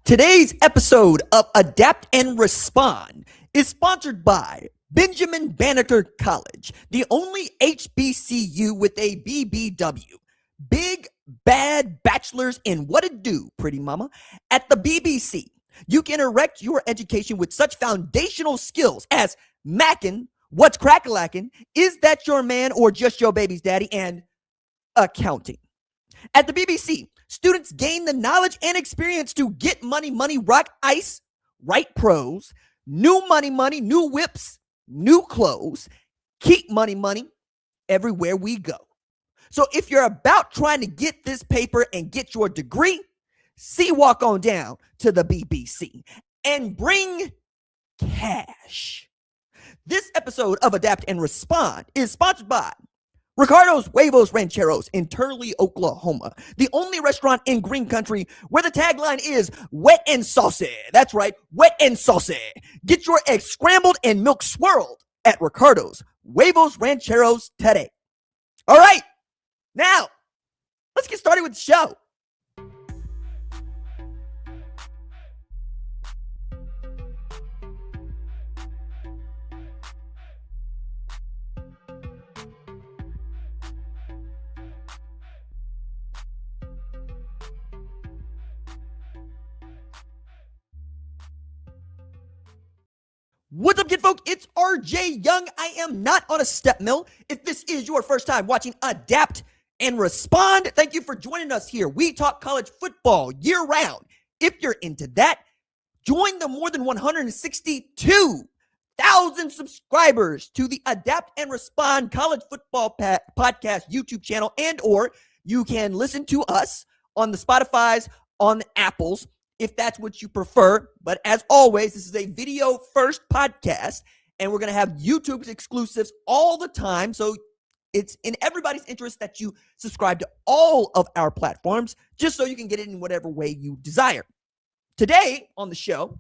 Today's episode of Adapt and Respond is sponsored by Benjamin Banneker College, the only HBCU with a BBW. Big Bad Bachelors in What It Do, pretty mama. At the BBC, you can erect your education with such foundational skills as mackin', what's crack-a-lackin', is that your man or just your baby's daddy, and accounting. At the BBC, students gain the knowledge and experience to get money, rock ice, write prose, new money, new whips, new clothes, keep money everywhere we go. So if you're about trying to get this paper and get your degree, walk on down to the BBC and bring cash. This episode of Adapt and Respond is sponsored by Ricardo's Huevos Rancheros in Turley, Oklahoma, the only restaurant in Green Country where the tagline is wet and saucy. That's right, wet and saucy. Get your eggs scrambled and milk swirled at Ricardo's Huevos Rancheros today. All right, now let's get started with the show. What's up, kid folk? It's RJ Young. I am not on a step mill. If this is your first time watching Adapt and Respond, thank you for joining us here. We talk college football year round. If you're into that, join the more than 162,000 subscribers to the Adapt and Respond College Football Podcast YouTube channel, and or you can listen to us on the Spotify's, on the Apple's, if that's what you prefer. But as always, this is a video first podcast, and we're going to have YouTube's exclusives all the time. So it's in everybody's interest that you subscribe to all of our platforms, just so you can get it in whatever way you desire. Today on the show,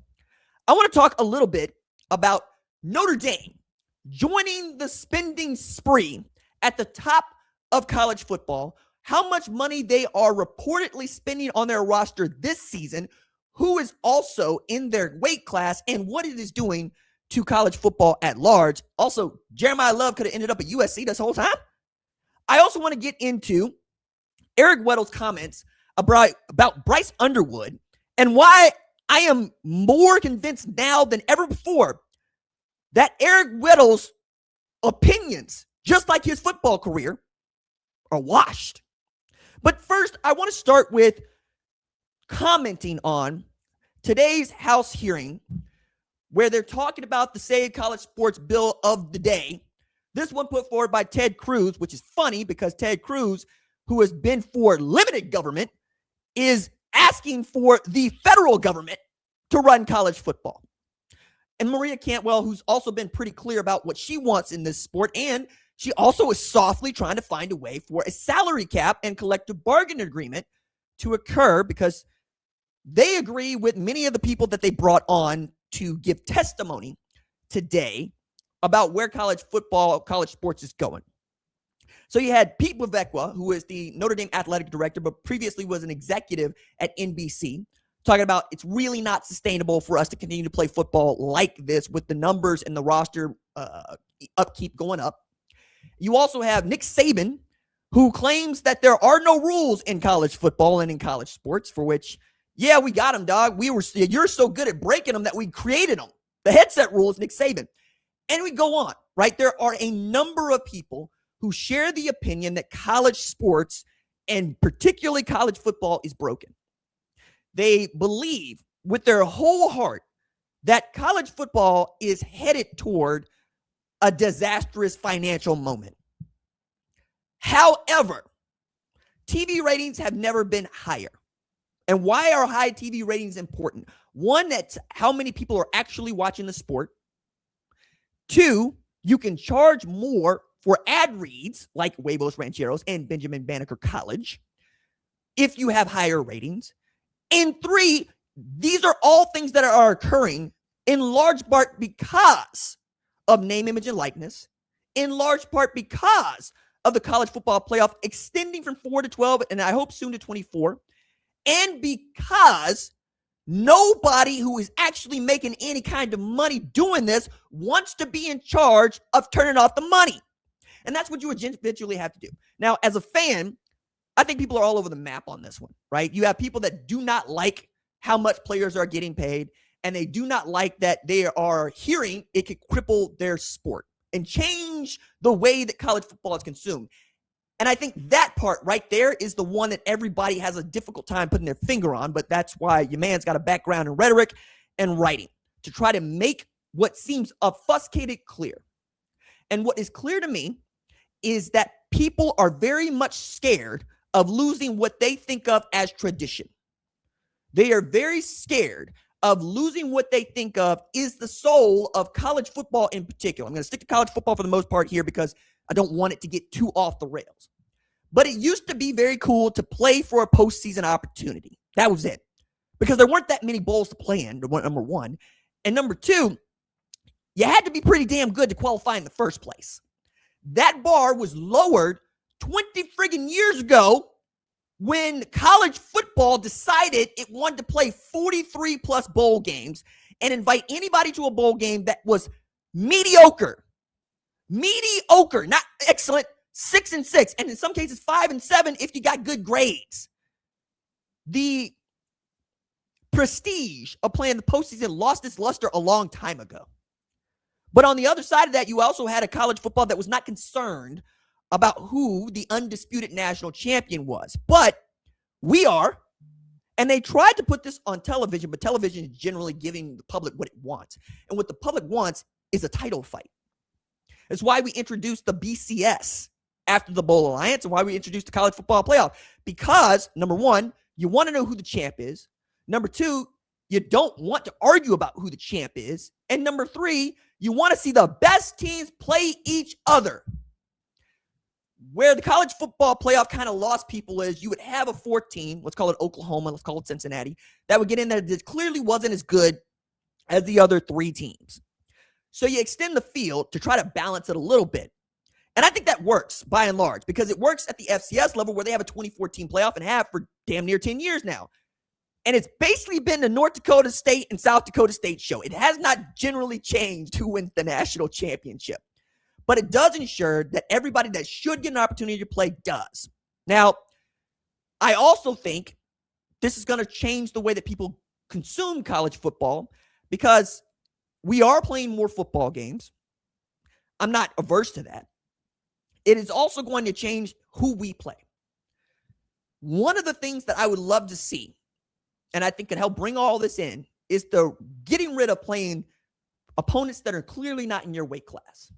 I want to talk a little bit about Notre Dame joining the spending spree at the top of college football, how much money they are reportedly spending on their roster this season, who is also in their weight class, and what it is doing to college football at large. Also, Jeremiah Love could have ended up at USC this whole time. I also want to get into Eric Weddle's comments about Bryce Underwood and why I am more convinced now than ever before that Eric Weddle's opinions, just like his football career, are washed. But first, I want to start with commenting on today's House hearing where they're talking about the Save College Sports bill of the day. This one put forward by Ted Cruz, which is funny because Ted Cruz, who has been for limited government, is asking for the federal government to run college football. And Maria Cantwell, who's also been pretty clear about what she wants in this sport, and she also is softly trying to find a way for a salary cap and collective bargaining agreement to occur, because they agree with many of the people that they brought on to give testimony today about where college football, college sports is going. So you had Pete Bevekwa, who is the Notre Dame athletic director, but previously was an executive at NBC, talking about it's really not sustainable for us to continue to play football like this with the numbers and the roster upkeep going up. You also have Nick Saban, who claims that there are no rules in college football and in college sports, for which, yeah, we got them, dog. You're so good at breaking them that we created them. The headset rule is Nick Saban. And we go on, right? There are a number of people who share the opinion that college sports, and particularly college football, is broken. They believe with their whole heart that college football is headed toward a disastrous financial moment. However, TV ratings have never been higher. And why are high TV ratings important? One, that's how many people are actually watching the sport. Two, you can charge more for ad reads like Huevos Rancheros and Benjamin Banneker College if you have higher ratings. And three, these are all things that are occurring in large part because of name, image, and likeness, in large part because of the college football playoff extending from 4 to 12, and I hope soon to 24, and because Nobody who is actually making any kind of money doing this wants to be in charge of turning off the money. And that's what you eventually have to do. Now, as a fan, I think people are all over the map on this one, right? You have people that do not like how much players are getting paid, and they do not like that they are hearing it could cripple their sport and change the way that college football is consumed. And I think that part right there is the one that everybody has a difficult time putting their finger on, but that's why your man's got a background in rhetoric and writing to try to make what seems obfuscated clear. And what is clear to me is that people are very much scared of losing what they think of as tradition. They are very scared of losing what they think of is the soul of college football in particular. I'm going to stick to college football for the most part here because I don't want it to get too off the rails. But it used to be very cool to play for a postseason opportunity. That was it. Because there weren't that many bowls to play in, number one. And number two, you had to be pretty damn good to qualify in the first place. That bar was lowered 20 friggin' years ago when college football decided it wanted to play 43 plus bowl games and invite anybody to a bowl game that was mediocre, not excellent, 6-6, and in some cases 5-7 if you got good grades. The prestige of playing the postseason lost its luster a long time ago. But on the other side of that, you also had a college football that was not concerned about who the undisputed national champion was. But we are. And they tried to put this on television, but television is generally giving the public what it wants. And what the public wants is a title fight. It's why we introduced the BCS after the Bowl Alliance and why we introduced the college football playoff. Because, number one, you want to know who the champ is. Number two, you don't want to argue about who the champ is. And number three, you want to see the best teams play each other. Where the college football playoff kind of lost people is you would have a fourth team, let's call it Oklahoma, let's call it Cincinnati, that would get in there that clearly wasn't as good as the other three teams. So you extend the field to try to balance it a little bit. And I think that works by and large because it works at the FCS level where they have a 24-team playoff and have for damn near 10 years now. And it's basically been the North Dakota State and South Dakota State show. It has not generally changed who wins the national championship. But it does ensure that everybody that should get an opportunity to play does. Now, I also think this is going to change the way that people consume college football because we are playing more football games. I'm not averse to that. It is also going to change who we play. One of the things that I would love to see, and I think could help bring all this in, is the getting rid of playing opponents that are clearly not in your weight class.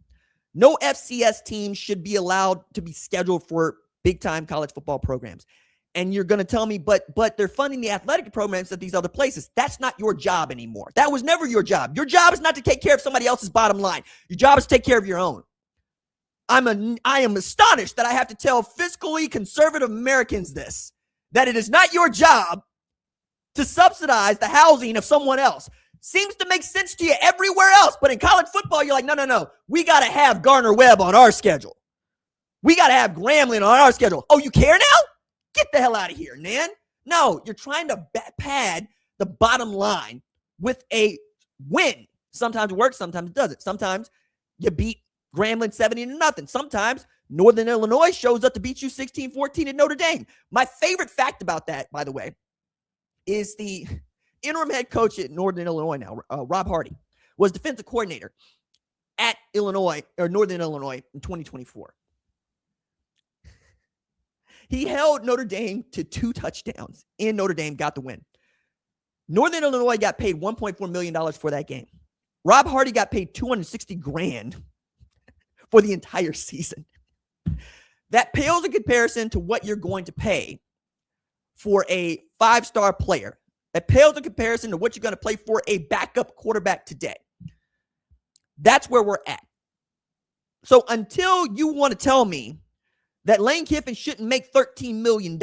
No FCS team should be allowed to be scheduled for big-time college football programs. And you're going to tell me, but they're funding the athletic programs at these other places. That's not your job anymore. That was never your job. Your job is not to take care of somebody else's bottom line. Your job is to take care of your own. I am astonished that I have to tell fiscally conservative Americans this, that it is not your job to subsidize the housing of someone else. Seems to make sense to you everywhere else, but in college football, you're like, no. We got to have Gardner-Webb on our schedule. We got to have Grambling on our schedule. Oh, you care now? Get the hell out of here, man. No, you're trying to pad the bottom line with a win. Sometimes it works, sometimes it doesn't. Sometimes you beat Grambling 70-0. Sometimes Northern Illinois shows up to beat you 16-14 at Notre Dame. My favorite fact about that, by the way, is the interim head coach at Northern Illinois now, Rob Hardy, was defensive coordinator at Illinois or Northern Illinois in 2024. He held Notre Dame to 2 touchdowns, and Notre Dame got the win. Northern Illinois got paid $1.4 million for that game. Rob Hardy got paid $260,000 for the entire season. That pales in comparison to what you're going to pay for a 5-star player. That pales in comparison to what you're going to play for a backup quarterback today. That's where we're at. So until you want to tell me that Lane Kiffin shouldn't make $13 million,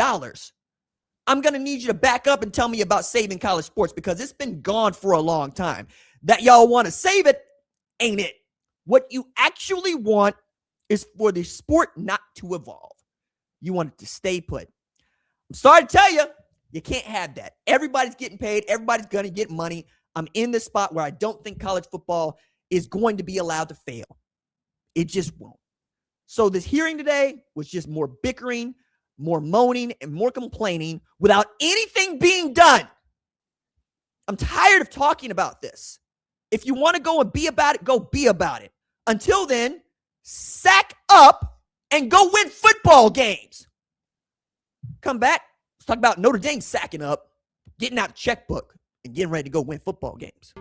I'm going to need you to back up and tell me about saving college sports because it's been gone for a long time. That y'all want to save it ain't it. What you actually want is for the sport not to evolve. You want it to stay put. I'm sorry to tell you, You can't have that. Everybody's getting paid. Everybody's going to get money. I'm in this spot where I don't think college football is going to be allowed to fail. It just won't. So this hearing today was just more bickering, more moaning, and more complaining without anything being done. I'm tired of talking about this. If you want to go and be about it, go be about it. Until then, sack up and go win football games. Come back. Let's talk about Notre Dame sacking up, getting out the checkbook, and getting ready to go win football games.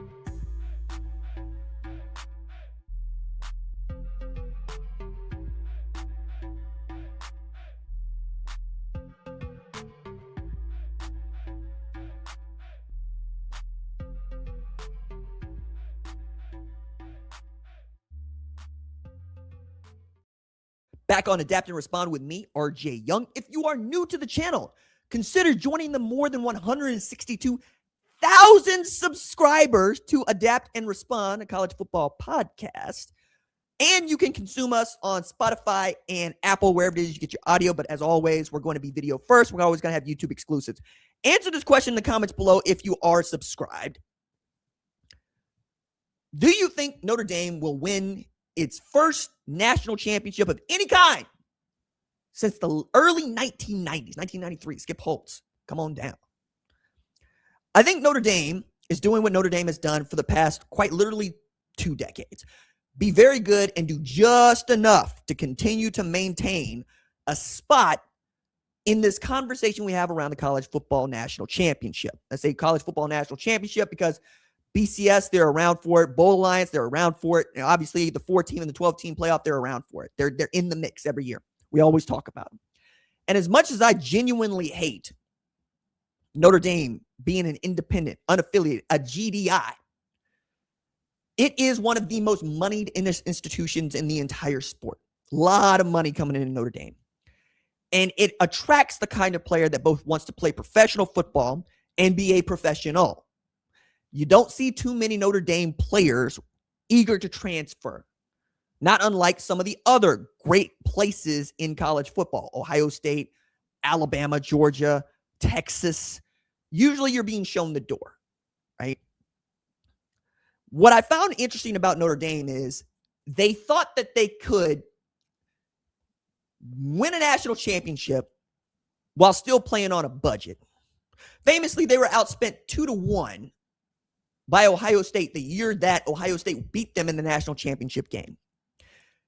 Back on Adapt and Respond with me, RJ Young. If you are new to the channel, consider joining the more than 162,000 subscribers to Adapt and Respond, a college football podcast. And you can consume us on Spotify and Apple, wherever it is you get your audio. But as always, we're going to be video first. We're always going to have YouTube exclusives. Answer this question in the comments below if you are subscribed. Do you think Notre Dame will win its first national championship of any kind since the early 1990s, 1993? Skip Holtz, come on down. I think Notre Dame is doing what Notre Dame has done for the past quite literally 2 decades. Be very good and do just enough to continue to maintain a spot in this conversation we have around the college football national championship. I say college football national championship because BCS, they're around for it. Bowl Alliance, they're around for it. And obviously, the 4-team and the 12-team playoff, they're around for it. They're in the mix every year. We always talk about them. And as much as I genuinely hate Notre Dame being an independent, unaffiliated, a GDI, it is one of the most moneyed institutions in the entire sport. A lot of money coming in Notre Dame. And it attracts the kind of player that both wants to play professional football and be a professional. You don't see too many Notre Dame players eager to transfer, not unlike some of the other great places in college football, Ohio State, Alabama, Georgia, Texas. Usually you're being shown the door, right? What I found interesting about Notre Dame is they thought that they could win a national championship while still playing on a budget. Famously, they were outspent 2-1 by Ohio State the year that Ohio State beat them in the national championship game.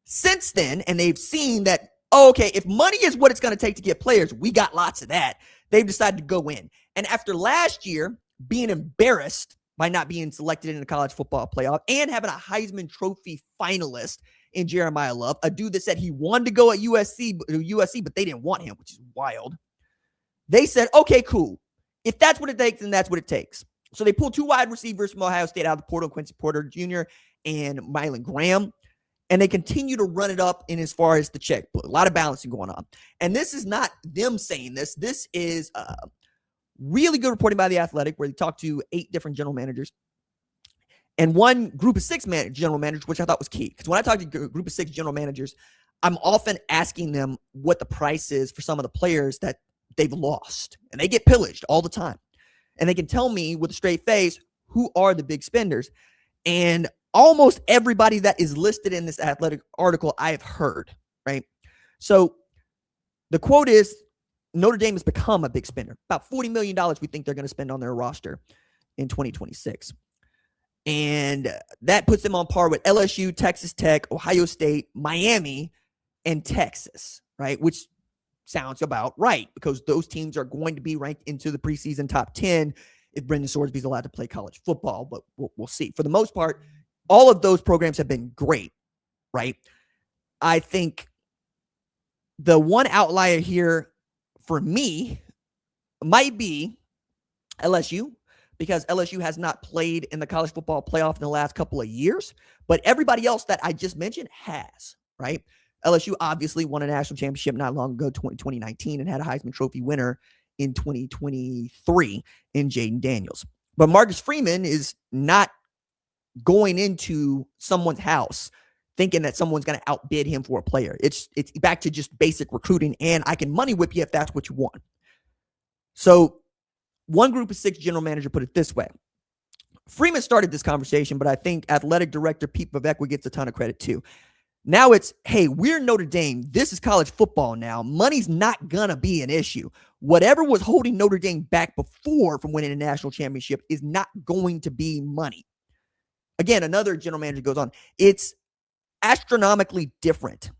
Since then, and they've seen that, okay, if money is what it's going to take to get players, we got lots of that. They've decided to go in. And after last year being embarrassed by not being selected in the college football playoff and having a Heisman Trophy finalist in Jeremiah Love, a dude that said he wanted to go at USC, but they didn't want him, which is wild. They said, okay, cool. If that's what it takes, then that's what it takes. So they pulled 2 wide receivers from Ohio State out of the portal, Quincy Porter Jr. and Mylan Graham, and they continue to run it up in as far as the checkbook. A lot of balancing going on. And this is not them saying this. This is really good reporting by The Athletic, where they talked to 8 different general managers and one group of 6 general managers, which I thought was key. Because when I talk to a group of 6 general managers, I'm often asking them what the price is for some of the players that they've lost. And they get pillaged all the time. And they can tell me with a straight face who are the big spenders. And almost everybody that is listed in this Athletic article, I have heard, right? So the quote is, Notre Dame has become a big spender. About $40 million we think they're going to spend on their roster in 2026. And that puts them on par with LSU, Texas Tech, Ohio State, Miami, and Texas, right? Which sounds about right, because those teams are going to be ranked into the preseason top 10 if Brendan Sorsby's allowed to play college football, but we'll see. For the most part, all of those programs have been great, right? I think the one outlier here for me might be LSU, because LSU has not played in the college football playoff in the last couple of years, but everybody else that I just mentioned has, right? LSU obviously won a national championship not long ago, 2019, and had a Heisman Trophy winner in 2023 in Jaden Daniels. But Marcus Freeman is not going into someone's house thinking that someone's going to outbid him for a player. It's back to just basic recruiting, and I can money whip you if that's what you want. So One Group of Six general manager put it this way. Freeman started this conversation, but I think athletic director Pete Vivekwa gets a ton of credit too. Now it's, hey, we're Notre Dame. This is college football now. Money's not going to be an issue. Whatever was holding Notre Dame back before from winning a national championship is not going to be money. Again, another general manager goes on. It's astronomically different.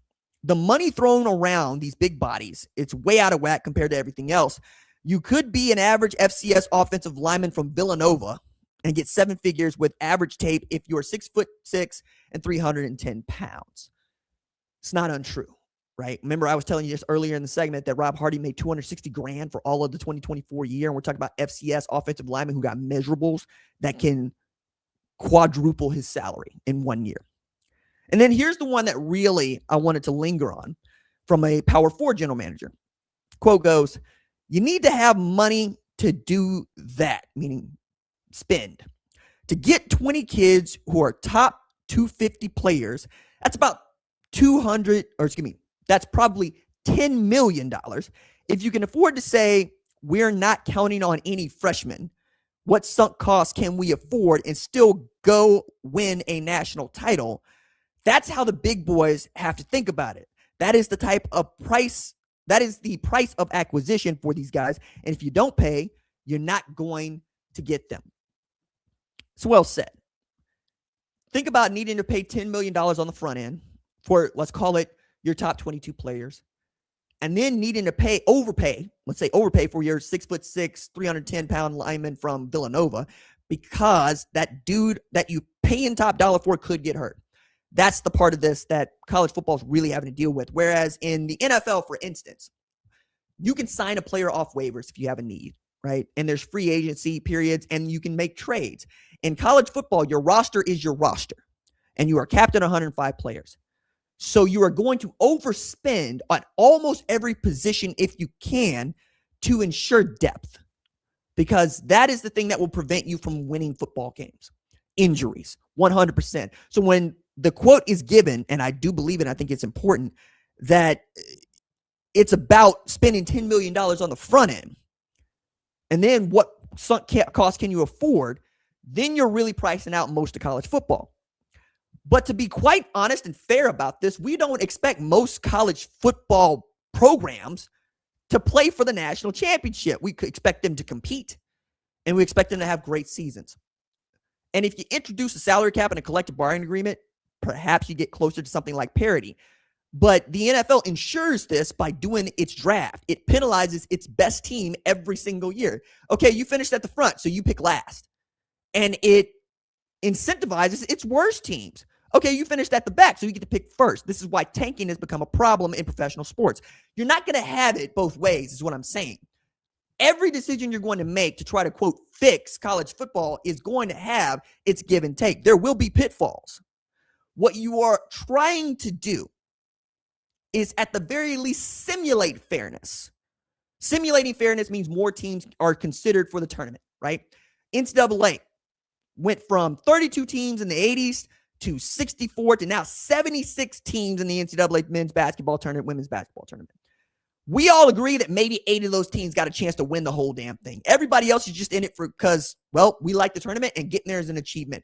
The money thrown around these big bodies, it's way out of whack compared to everything else. You could be an average FCS offensive lineman from Villanova and get seven figures with average tape if you're 6'6" and 310 pounds. It's not untrue, right? Remember, I was telling you just earlier in the segment that Rob Hardy made $260,000 for all of the 2024 year. And we're talking about FCS offensive linemen who got measurables that can quadruple his salary in 1 year. And then here's the one that really I wanted to linger on from a Power 4 general manager. Quote goes, you need to have money to do that, meaning spend. To get 20 kids who are top 250 players, that's about that's probably $10 million. If you can afford to say, we're not counting on any freshmen, what sunk costs can we afford and still go win a national title? That's how the big boys have to think about it. That is the type of price, that is the price of acquisition for these guys. And if you don't pay, you're not going to get them. It's well said. Think about needing to pay $10 million on the front end for, let's call it, your top 22 players, and then needing to overpay for your 6'6", 310-pound lineman from Villanova because that dude that you pay in top dollar for could get hurt. That's the part of this that college football is really having to deal with. Whereas in the NFL, for instance, you can sign a player off waivers if you have a need, right? And there's free agency periods and you can make trades. In college football, your roster is your roster and you are capped at 105 players. So you are going to overspend on almost every position if you can to ensure depth, because that is the thing that will prevent you from winning football games. Injuries, 100%. So when the quote is given, and I do believe it, I think it's important, that it's about spending $10 million on the front end. And then what sunk cost can you afford? Then you're really pricing out most of college football. But to be quite honest and fair about this, we don't expect most college football programs to play for the national championship. We could expect them to compete, and we expect them to have great seasons. And if you introduce a salary cap and a collective bargaining agreement, perhaps you get closer to something like parity. But the NFL ensures this by doing its draft. It penalizes its best team every single year. Okay, you finished at the front, so you pick last. And it incentivizes its worst teams. Okay, you finished at the back, so you get to pick first. This is why tanking has become a problem in professional sports. You're not going to have it both ways, is what I'm saying. Every decision you're going to make to try to, quote, fix college football is going to have its give and take. There will be pitfalls. What you are trying to do is, at the very least, simulate fairness. Simulating fairness means more teams are considered for the tournament, right? NCAA went from 32 teams in the 80s to 64 to now 76 teams in the NCAA men's basketball tournament, women's basketball tournament. We all agree that maybe 8 of those teams got a chance to win the whole damn thing. Everybody else is just in it because, well, we like the tournament and getting there is an achievement.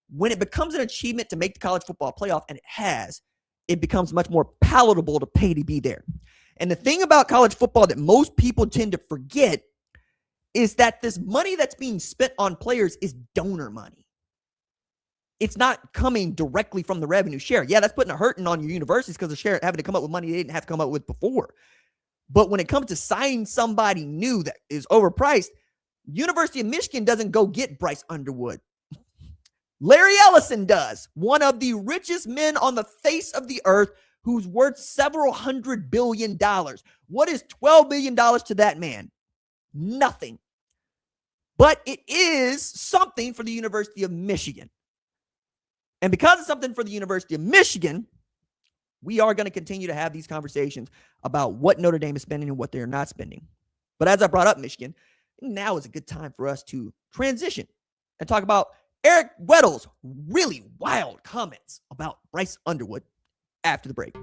When it becomes an achievement to make the college football playoff, and it becomes much more palatable to pay to be there. And the thing about college football that most people tend to forget is that this money that's being spent on players is donor money. It's not coming directly from the revenue share. Yeah, that's putting a hurting on your universities because they're having to come up with money they didn't have to come up with before. But when it comes to signing somebody new that is overpriced, University of Michigan doesn't go get Bryce Underwood. Larry Ellison does, one of the richest men on the face of the earth who's worth several $100 billion. What is $12 billion to that man? Nothing. But it is something for the University of Michigan. And because it's something for the University of Michigan, we are going to continue to have these conversations about what Notre Dame is spending and what they're not spending. But as I brought up Michigan, now is a good time for us to transition and talk about Eric Weddle's really wild comments about Bryce Underwood after the break.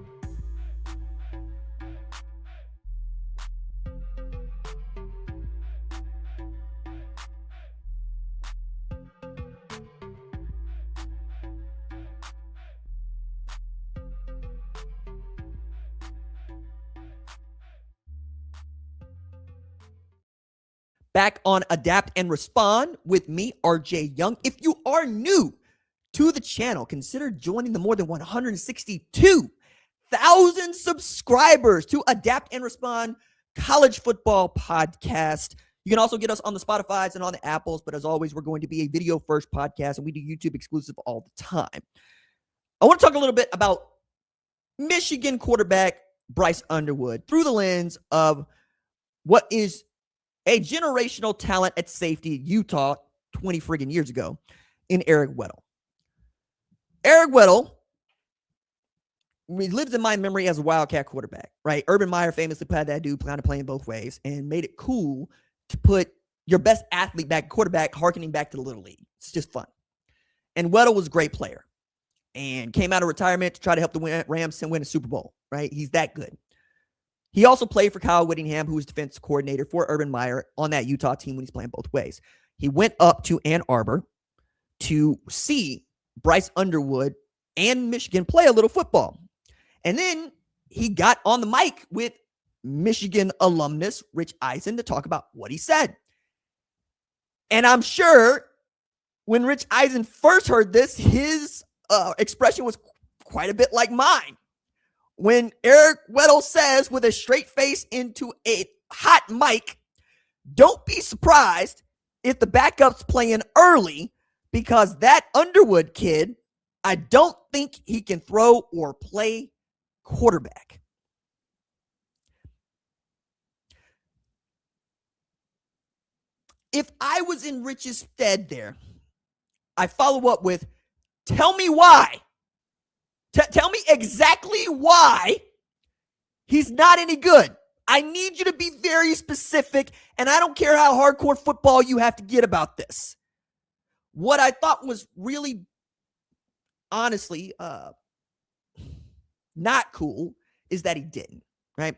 back on Adapt and Respond with me, RJ Young. If you are new to the channel, consider joining the more than 162,000 subscribers to Adapt and Respond College Football Podcast. You can also get us on the Spotifys and on the Apples, but as always, we're going to be a video-first podcast, and we do YouTube exclusive all the time. I want to talk a little bit about Michigan quarterback Bryce Underwood through the lens of what is a generational talent at safety at Utah 20 friggin' years ago in Eric Weddle. Eric Weddle lives in my memory as a Wildcat quarterback, right? Urban Meyer famously had that dude kind of playing both ways and made it cool to put your best athlete back, quarterback, harkening back to the Little League. It's just fun. And Weddle was a great player and came out of retirement to try to help the Rams win a Super Bowl, right? He's that good. He also played for Kyle Whittingham, who was defense coordinator for Urban Meyer on that Utah team when he's playing both ways. He went up to Ann Arbor to see Bryce Underwood and Michigan play a little football. And then he got on the mic with Michigan alumnus Rich Eisen to talk about what he said. And I'm sure when Rich Eisen first heard this, his expression was quite a bit like mine. When Eric Weddle says with a straight face into a hot mic, don't be surprised if the backup's playing early because that Underwood kid, I don't think he can throw or play quarterback. If I was in Rich's stead there, I follow up with, tell me why. Tell me exactly why he's not any good. I need you to be very specific, and I don't care how hardcore football you have to get about this. What I thought was really, honestly, not cool is that he didn't, right?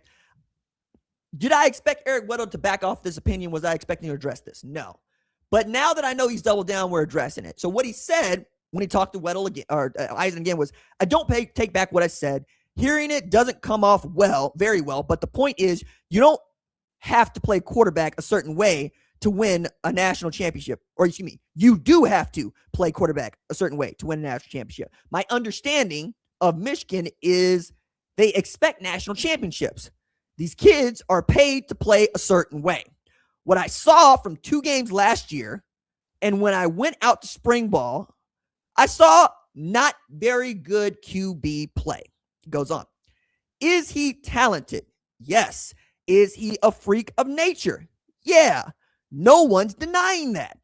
Did I expect Eric Weddle to back off this opinion? Was I expecting to address this? No. But now that I know he's doubled down, we're addressing it. So what he said when he talked to Weddle again, or Eisen again, was, I don't take back what I said. Hearing it doesn't come off very well, but the point is you don't have to play quarterback a certain way to win a national championship. Or excuse me, you do have to play quarterback a certain way to win a national championship. My understanding of Michigan is they expect national championships. These kids are paid to play a certain way. What I saw from 2 games last year, and when I went out to spring ball, I saw not very good QB play. He goes on. Is he talented? Yes. Is he a freak of nature? Yeah. No one's denying that.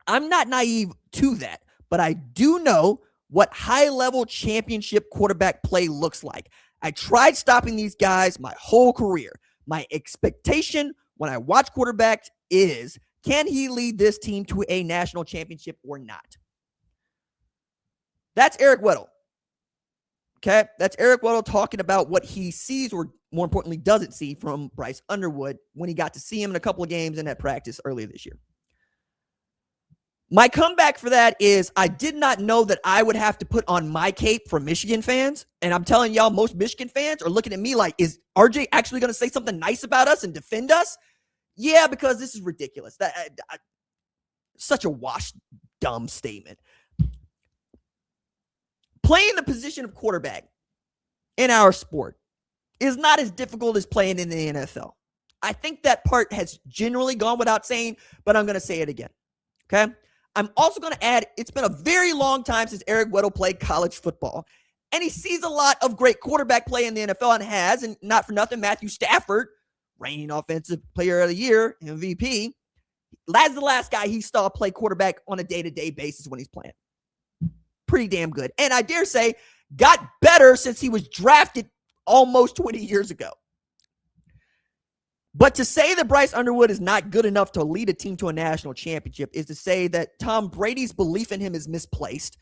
I'm not naive to that, but I do know what high-level championship quarterback play looks like. I tried stopping these guys my whole career. My expectation when I watch quarterbacks is, can he lead this team to a national championship or not? That's Eric Weddle. Okay? That's Eric Weddle talking about what he sees, or more importantly, doesn't see from Bryce Underwood when he got to see him in a couple of games in that practice earlier this year. My comeback for that is I did not know that I would have to put on my cape for Michigan fans. And I'm telling y'all, most Michigan fans are looking at me like, is RJ actually going to say something nice about us and defend us? Yeah, because this is ridiculous. Such a washed, dumb statement. Playing the position of quarterback in our sport is not as difficult as playing in the NFL. I think that part has generally gone without saying, but I'm going to say it again. Okay? I'm also going to add, it's been a very long time since Eric Weddle played college football, and he sees a lot of great quarterback play in the NFL and has, and not for nothing, Matthew Stafford, reigning offensive player of the year, MVP, that's the last guy he saw play quarterback on a day-to-day basis when he's playing. Pretty damn good. And I dare say, got better since he was drafted almost 20 years ago. But to say that Bryce Underwood is not good enough to lead a team to a national championship is to say that Tom Brady's belief in him is misplaced.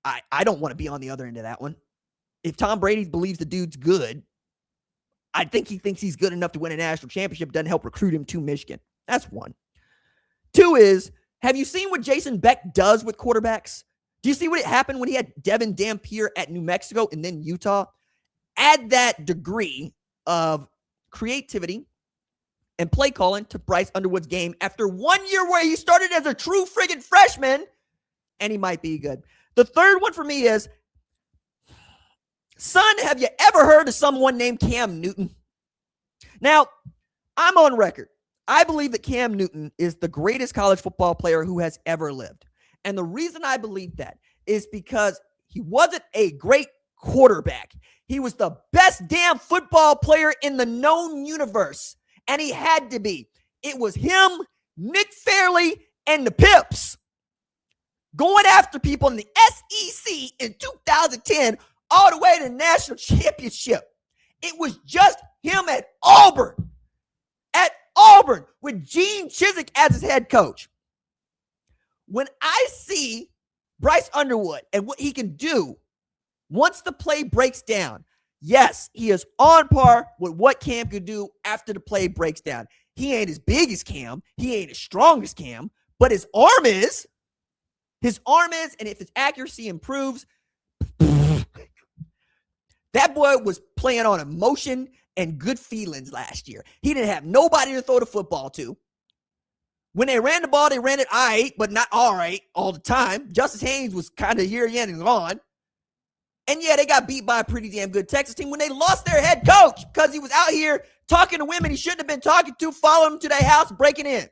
I don't want to be on the other end of that one. If Tom Brady believes the dude's good, I think he thinks he's good enough to win a national championship, doesn't help recruit him to Michigan. That's one. 2 is, have you seen what Jason Beck does with quarterbacks? Do you see what happened when he had Devin Dampier at New Mexico and then Utah? Add that degree of creativity and play calling to Bryce Underwood's game after 1 year where he started as a true friggin' freshman, and he might be good. The third one for me is, son, have you ever heard of someone named Cam Newton? Now, I'm on record. I believe that Cam Newton is the greatest college football player who has ever lived. And the reason I believe that is because he wasn't a great quarterback. He was the best damn football player in the known universe. And he had to be. It was him, Nick Fairley, and the Pips going after people in the SEC in 2010 all the way to the national championship. It was just him at Auburn. At Auburn with Gene Chizik as his head coach. When I see Bryce Underwood and what he can do once the play breaks down, yes, he is on par with what Cam could do after the play breaks down. He ain't as big as Cam. He ain't as strong as Cam, but his arm is. His arm is, and if his accuracy improves, that boy was playing on emotion and good feelings last year. He didn't have nobody to throw the football to. When they ran the ball, they ran it all right, but not all right all the time. Justice Haynes was kind of here again and gone. And yeah, they got beat by a pretty damn good Texas team when they lost their head coach because he was out here talking to women he shouldn't have been talking to, following them to their house, breaking in.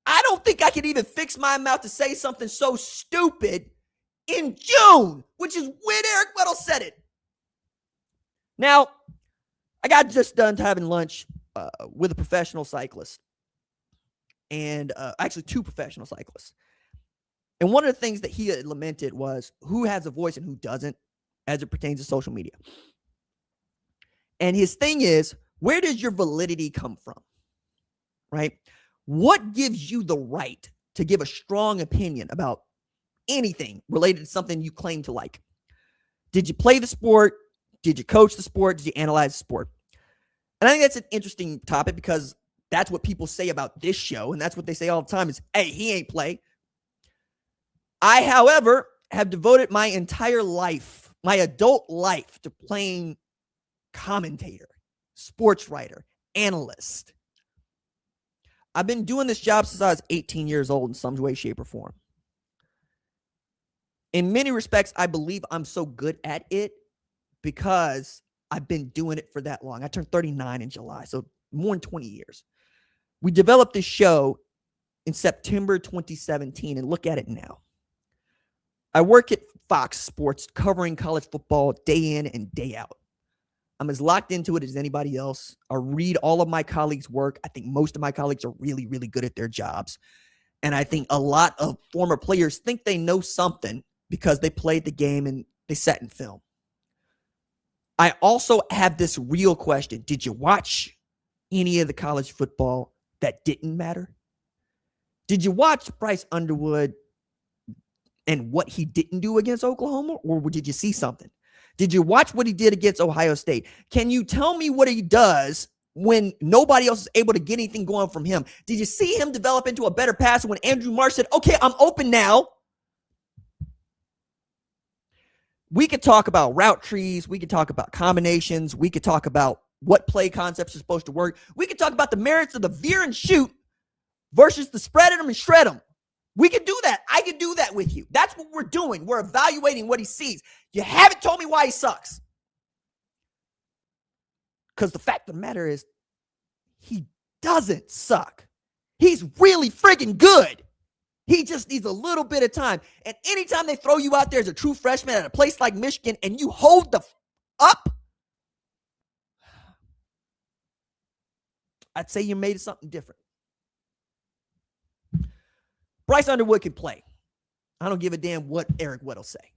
I don't think I could even fix my mouth to say something so stupid in June, which is when Eric Weddle said it. Now, I got just done having lunch with a professional cyclist, and actually two professional cyclists. And one of the things that he had lamented was who has a voice and who doesn't as it pertains to social media. And his thing is, where does your validity come from? Right? What gives you the right to give a strong opinion about anything related to something you claim to like? Did you play the sport? Did you coach the sport? Did you analyze the sport? And I think that's an interesting topic because that's what people say about this show. And that's what they say all the time is, hey, he ain't play. I, however, have devoted my entire life, my adult life, to playing commentator, sports writer, analyst. I've been doing this job since I was 18 years old in some way, shape, or form. In many respects, I believe I'm so good at it because I've been doing it for that long. I turned 39 in July, so more than 20 years. We developed this show in September 2017, and look at it now. I work at Fox Sports covering college football day in and day out. I'm as locked into it as anybody else. I read all of my colleagues' work. I think most of my colleagues are really, really good at their jobs. And I think a lot of former players think they know something because they played the game and they sat in film. I also have this real question. Did you watch any of the college football that didn't matter? Did you watch Bryce Underwood and what he didn't do against Oklahoma, or did you see something? Did you watch what he did against Ohio State? Can you tell me what he does when nobody else is able to get anything going from him? Did you see him develop into a better passer when Andrew Marsh said, okay, I'm open now? We could talk about route trees. We could talk about combinations. We could talk about what play concepts are supposed to work. We could talk about the merits of the veer and shoot versus the spread them and shred them. We could do that. I could do that with you. That's what we're doing. We're evaluating what he sees. You haven't told me why he sucks. Because the fact of the matter is, he doesn't suck. He's really friggin' good. He just needs a little bit of time. And anytime they throw you out there as a true freshman at a place like Michigan and you hold the up, I'd say you made something different. Bryce Underwood can play. I don't give a damn what Eric Weddle say.